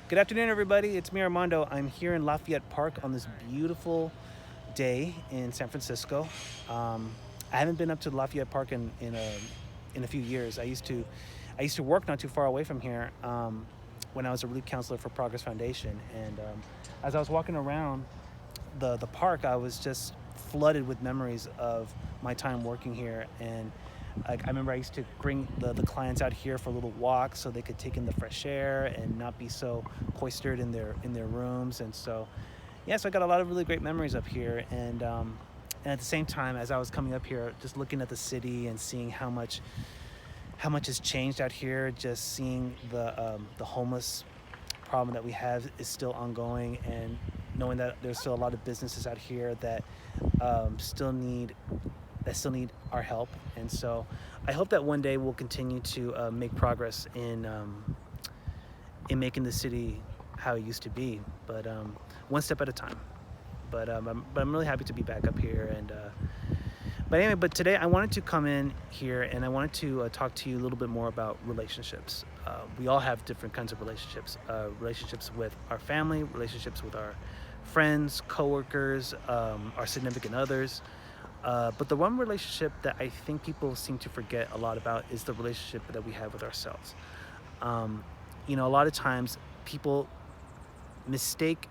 Good afternoon, everybody. It's me, Armando. I'm here in Lafayette Park on this beautiful day in San Francisco. Um, I haven't been up to Lafayette Park in a few years. I used to work not too far away from here when I was a relief counselor for Progress Foundation. And as I was walking around the park, I was just flooded with memories of my time working here. And like, I remember I used to bring the clients out here for a little walk so they could take in the fresh air and not be so cloistered in their rooms. And so, yeah, so I got a lot of really great memories up here. And at the same time, as I was coming up here, just looking at the city and seeing how much has changed out here, just seeing the homeless problem that we have is still ongoing, and knowing that there's still a lot of businesses out here that still need our help. And so I hope that one day we'll continue to make progress in making the city how it used to be, but one step at a time. But I'm really happy to be back up here. But today I wanted to come in here and I wanted to talk to you a little bit more about relationships. We all have different kinds of relationships. Relationships with our family, relationships with our friends, coworkers, our significant others. But the one relationship that I think people seem to forget a lot about is the relationship that we have with ourselves. A lot of times people mistake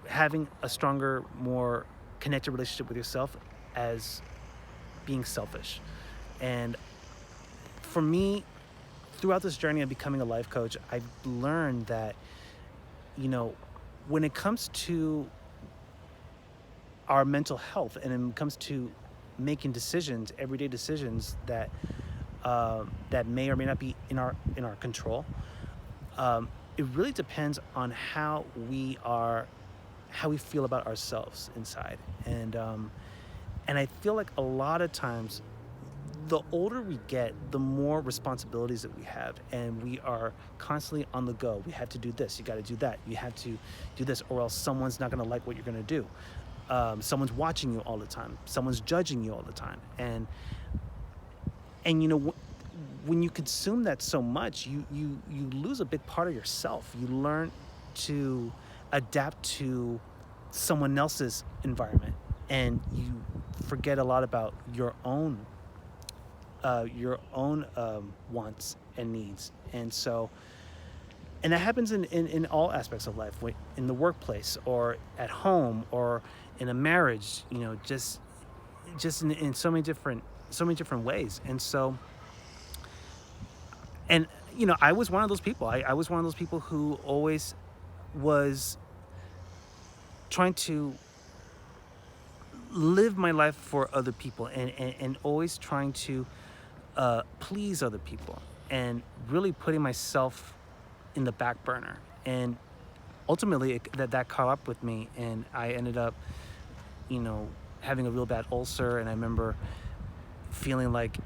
having a stronger, more connected relationship with yourself as being selfish. And for me, throughout this journey of becoming a life coach, I've learned that, when it comes to our mental health and when it comes to making decisions, everyday decisions that may or may not be in our control, it really depends on how we feel about ourselves inside. And I feel like a lot of times, the older we get, the more responsibilities that we have, and we are constantly on the go. We have to do this, you got to do that, you have to do this, or else someone's not going to like what you're going to do. Someone's watching you all the time, someone's judging you all the time. When you consume that so much, you lose a big part of yourself. You learn to adapt to someone else's environment, and you forget a lot about your own wants and needs. And that happens in all aspects of life, in the workplace or at home or in a marriage, just in so many different ways. I was one of those people. I was one of those people who always was trying to live my life for other people, and always trying to please other people, and really putting myself in the back burner. And ultimately that caught up with me, and I ended up having a real bad ulcer. And I remember feeling like,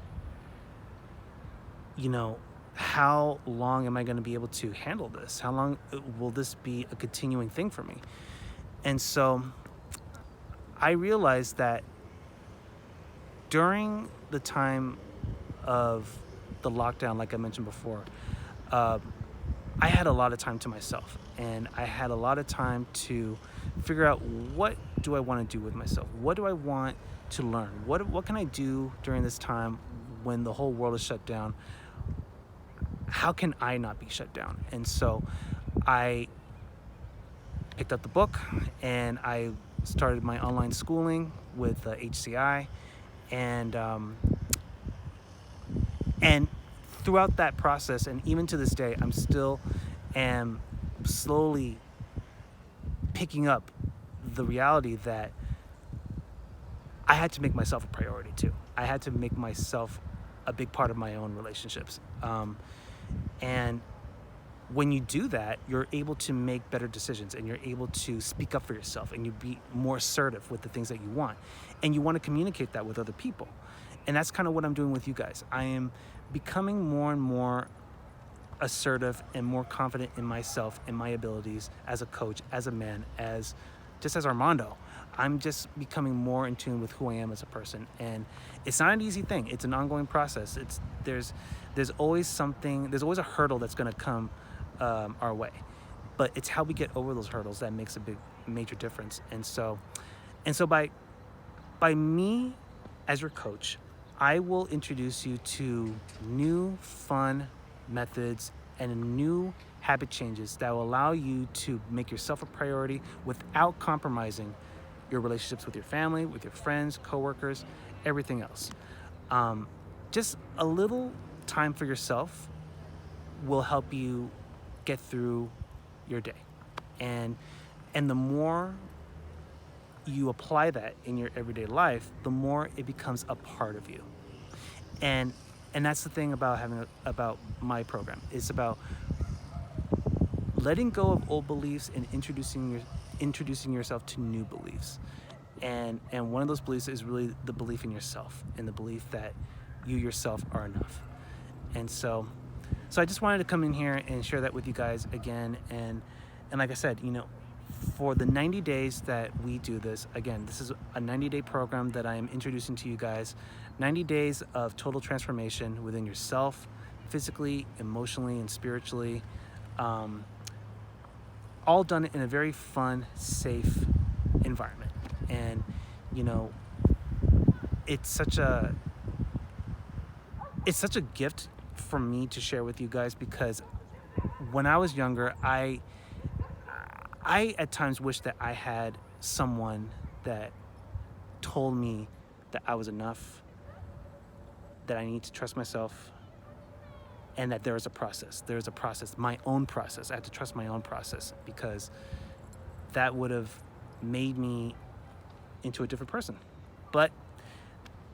how long am I going to be able to handle this? How long will this be a continuing thing for me? And so I realized that during the time of the lockdown, like I mentioned before, I had a lot of time to myself, and I had a lot of time to figure out, what do I want to do with myself? What do I want to learn? What can I do during this time when the whole world is shut down? How can I not be shut down? And so I picked up the book and I started my online schooling with HCI, and throughout that process, and even to this day, I'm still am slowly picking up the reality that I had to make myself a priority too. I had to make myself a big part of my own relationships. And when you do that, you're able to make better decisions, and you're able to speak up for yourself, and you be more assertive with the things that you want. And you want to communicate that with other people. And that's kind of what I'm doing with you guys. I am becoming more and more assertive and more confident in myself and my abilities as a coach, as a man, as Armando. I'm just becoming more in tune with who I am as a person. And it's not an easy thing. It's an ongoing process. There's always a hurdle that's going to come our way. but it's how we get over those hurdles that makes a major difference. And so by me as your coach, I will introduce you to new fun methods and new habit changes that will allow you to make yourself a priority without compromising your relationships with your family, with your friends, coworkers, everything else. Just a little time for yourself will help you get through your day. And the more you apply that in your everyday life, the more it becomes a part of you. And that's the thing about about my program. It's about letting go of old beliefs and introducing yourself to new beliefs. And one of those beliefs is really the belief in yourself and the belief that you yourself are enough. And so I just wanted to come in here and share that with you guys again. And like I said, for the 90 days that we do this, again, this is a 90-day program that I am introducing to you guys. 90 days of total transformation within yourself, physically, emotionally, and spiritually. All done in a very fun, safe environment. And, it's such a gift for me to share with you guys, because when I was younger, I at times wish that I had someone that told me that I was enough, that I need to trust myself, and that there is a process. There is a process, my own process. I have to trust my own process, because that would have made me into a different person. But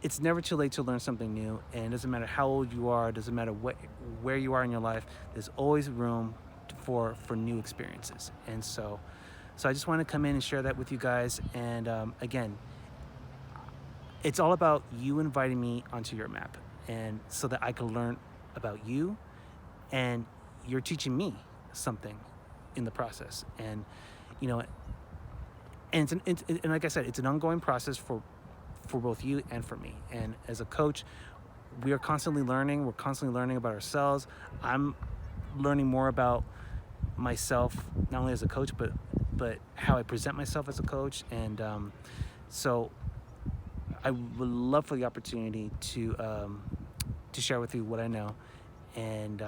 it's never too late to learn something new, and it doesn't matter how old you are, it doesn't matter where you are in your life, there's always room for new experiences. And so I just want to come in and share that with you guys. And again, it's all about you inviting me onto your map, and so that I can learn about you, and you're teaching me something in the process. And and like I said, it's an ongoing process for both you and for me. And as a coach, we are constantly learning. We're constantly learning about ourselves. I'm learning more about myself, not only as a coach, but how I present myself as a coach. And so I would love for the opportunity to share with you what I know. And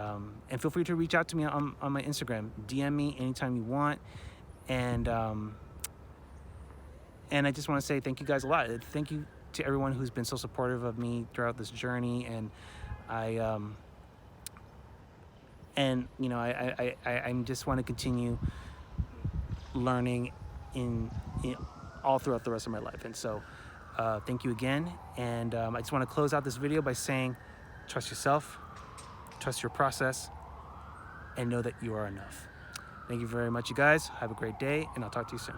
feel free to reach out to me on my Instagram. DM me anytime you want. And I just want to say thank you guys a lot. Thank you to everyone who's been so supportive of me throughout this journey. And I just want to continue learning in all throughout the rest of my life. And so thank you again. And I just want to close out this video by saying, trust yourself, trust your process, and know that you are enough. Thank you very much, you guys. Have a great day, and I'll talk to you soon.